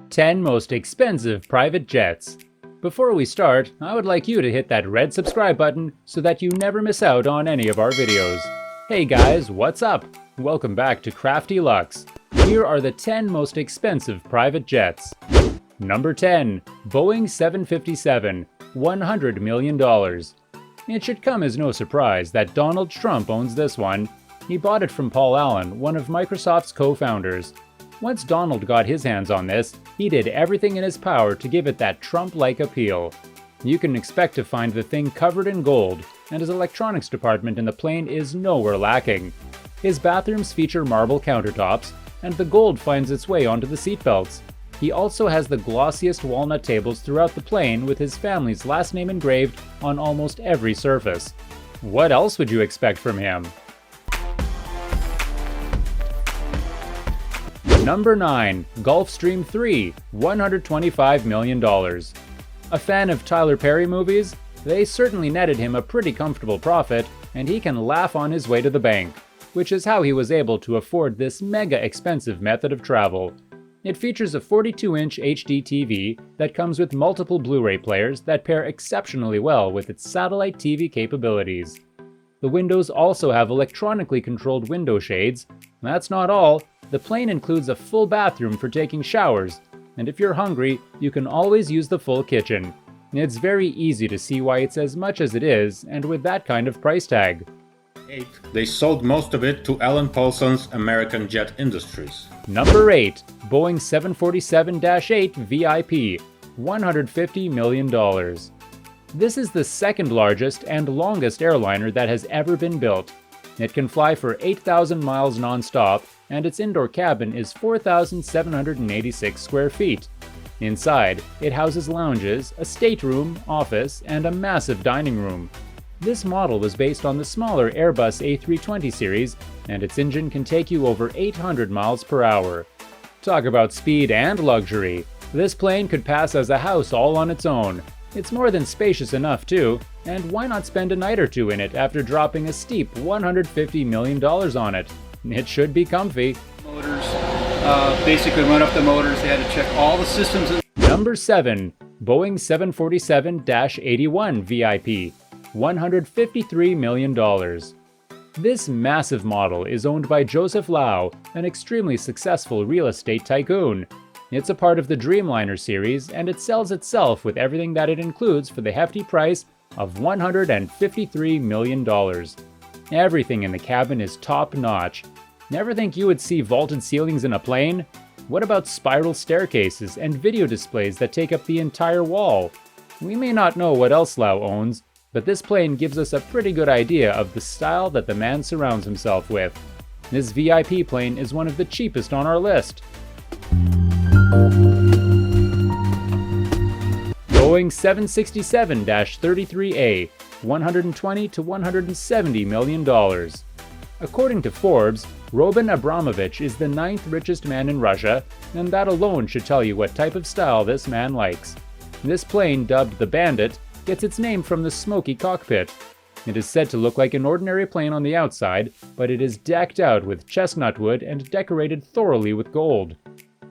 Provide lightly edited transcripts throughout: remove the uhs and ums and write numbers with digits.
10 most expensive private jets. Before we start, I would like you to hit that red subscribe button so that you never miss out on any of our videos. Hey guys, what's up? Welcome back to Crafty Lux. Here are the 10 most expensive private jets. Number 10. Boeing 757, $100 million. It should come as no surprise that Donald Trump owns this one. He bought it from Paul Allen, one of Microsoft's co-founders. Once Donald got his hands on this, he did everything in his power to give it that Trump-like appeal. You can expect to find the thing covered in gold, and his electronics department in the plane is nowhere lacking. His bathrooms feature marble countertops, and the gold finds its way onto the seatbelts. He also has the glossiest walnut tables throughout the plane with his family's last name engraved on almost every surface. What else would you expect from him? Number 9. Gulfstream 3, $125 million. A fan of Tyler Perry movies? They certainly netted him a pretty comfortable profit, and he can laugh on his way to the bank, which is how he was able to afford this mega expensive method of travel. It features a 42-inch HD TV that comes with multiple Blu-ray players that pair exceptionally well with its satellite TV capabilities. The windows also have electronically controlled window shades. That's not all. The plane includes a full bathroom for taking showers, and if you're hungry, you can always use the full kitchen. It's very easy to see why it's as much as it is, and with that kind of price tag. They sold most of it to Alan Paulson's American Jet Industries. Number 8. Boeing 747-8 VIP, $150 million. This is the second largest and longest airliner that has ever been built. It can fly for 8,000 miles non-stop, and its indoor cabin is 4,786 square feet. Inside, it houses lounges, a stateroom, office, and a massive dining room. This model was based on the smaller Airbus A320 series, and its engine can take you over 800 miles per hour. Talk about speed and luxury. This plane could pass as a house all on its own. It's more than spacious enough too, and why not spend a night or two in it after dropping a steep $150 million on it? It should be comfy. Motors, basically run up the motors. They had to check all the systems. Number 7. Boeing 747-81 VIP, $153 million. This massive model is owned by Joseph Lau, an extremely successful real estate tycoon. It's a part of the Dreamliner series, and it sells itself with everything that it includes for the hefty price of $153 million. Everything in the cabin is top-notch. Never think you would see vaulted ceilings in a plane? What about spiral staircases and video displays that take up the entire wall? We may not know what else Lau owns, but this plane gives us a pretty good idea of the style that the man surrounds himself with. This VIP plane is one of the cheapest on our list. Boeing 767-33A, $120 to $170 million. According to Forbes, Roman Abramovich is the 9th richest man in Russia, and that alone should tell you what type of style this man likes. This plane, dubbed the Bandit, gets its name from the smoky cockpit. It is said to look like an ordinary plane on the outside, but it is decked out with chestnut wood and decorated thoroughly with gold.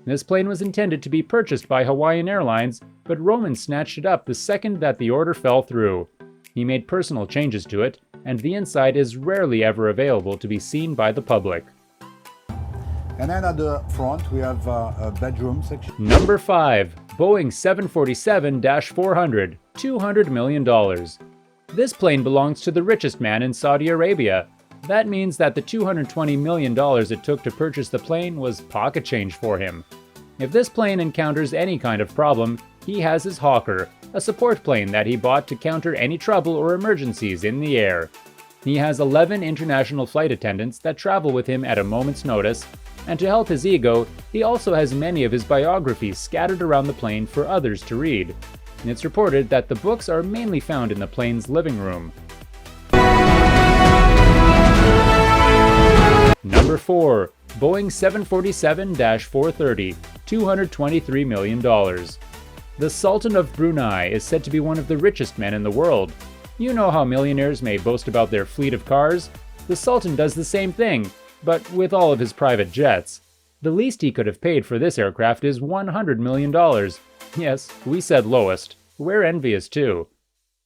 This plane was intended to be purchased by Hawaiian Airlines, but Roman snatched it up the second that the order fell through. He made personal changes to it, and the inside is rarely ever available to be seen by the public. And then at the front we have a bedroom section. Number 5. Boeing 747-400, $200 million. This plane belongs to the richest man in Saudi Arabia. That means that the $220 million it took to purchase the plane was pocket change for him. If this plane encounters any kind of problem, he has his Hawker, a support plane that he bought to counter any trouble or emergencies in the air. He has 11 international flight attendants that travel with him at a moment's notice, and to help his ego, he also has many of his biographies scattered around the plane for others to read. It's reported that the books are mainly found in the plane's living room. Number 4. Boeing 747-430, $223 million. The Sultan of Brunei is said to be one of the richest men in the world. You know how millionaires may boast about their fleet of cars? The Sultan does the same thing, but with all of his private jets. The least he could have paid for this aircraft is $100 million. Yes, we said lowest. We're envious too.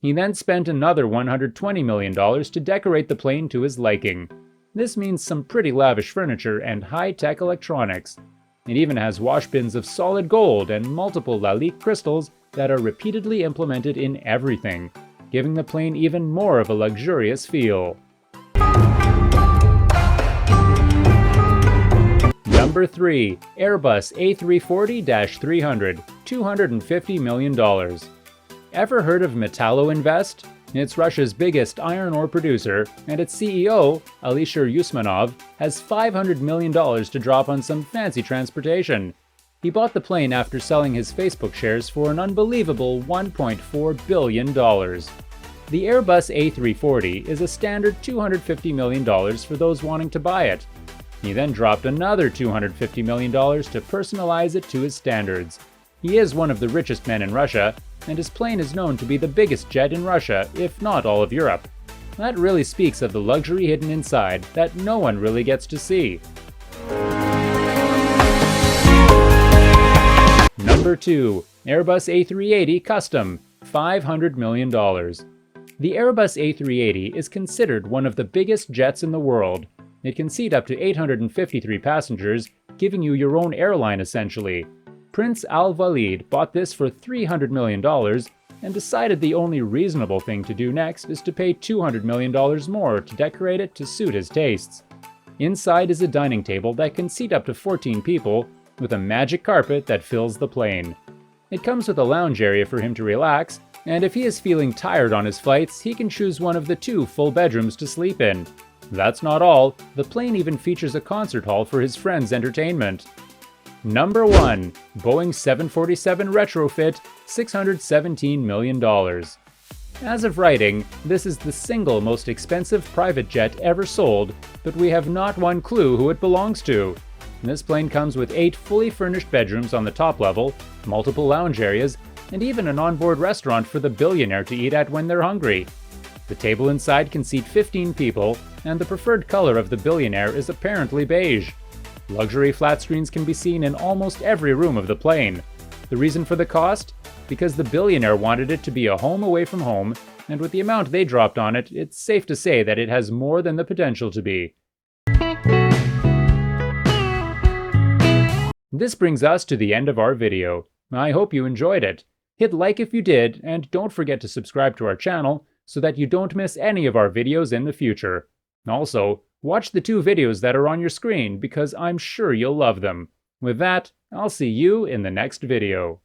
He then spent another $120 million to decorate the plane to his liking. This means some pretty lavish furniture and high-tech electronics. It even has wash bins of solid gold and multiple Lalique crystals that are repeatedly implemented in everything, giving the plane even more of a luxurious feel. Number 3. Airbus A340-300, $250 million. Ever heard of Metallo Invest? It's Russia's biggest iron ore producer, and its CEO, Alisher Usmanov, has $500 million to drop on some fancy transportation. He bought the plane after selling his Facebook shares for an unbelievable $1.4 billion. The Airbus A340 is a standard $250 million for those wanting to buy it. He then dropped another $250 million to personalize it to his standards. He is one of the richest men in Russia, and his plane is known to be the biggest jet in Russia, if not all of Europe. That really speaks of the luxury hidden inside that no one really gets to see. Number 2. Airbus A380 Custom, $500 million. The Airbus A380 is considered one of the biggest jets in the world. It can seat up to 853 passengers, giving you your own airline essentially. Prince Al Walid bought this for $300 million and decided the only reasonable thing to do next is to pay $200 million more to decorate it to suit his tastes. Inside is a dining table that can seat up to 14 people, with a magic carpet that fills the plane. It comes with a lounge area for him to relax, and if he is feeling tired on his flights, he can choose one of the 2 full bedrooms to sleep in. That's not all, the plane even features a concert hall for his friends' entertainment. Number 1. Boeing 747 Retrofit, $617 million. As of writing, this is the single most expensive private jet ever sold, but we have not one clue who it belongs to. This plane comes with 8 fully furnished bedrooms on the top level, multiple lounge areas, and even an onboard restaurant for the billionaire to eat at when they're hungry. The table inside can seat 15 people, and the preferred color of the billionaire is apparently beige. Luxury flat screens can be seen in almost every room of the plane. The reason for the cost? Because the billionaire wanted it to be a home away from home, and with the amount they dropped on it, it's safe to say that it has more than the potential to be. This brings us to the end of our video. I hope you enjoyed it. Hit like if you did, and don't forget to subscribe to our channel so that you don't miss any of our videos in the future. Also, watch the 2 videos that are on your screen because I'm sure you'll love them. With that, I'll see you in the next video.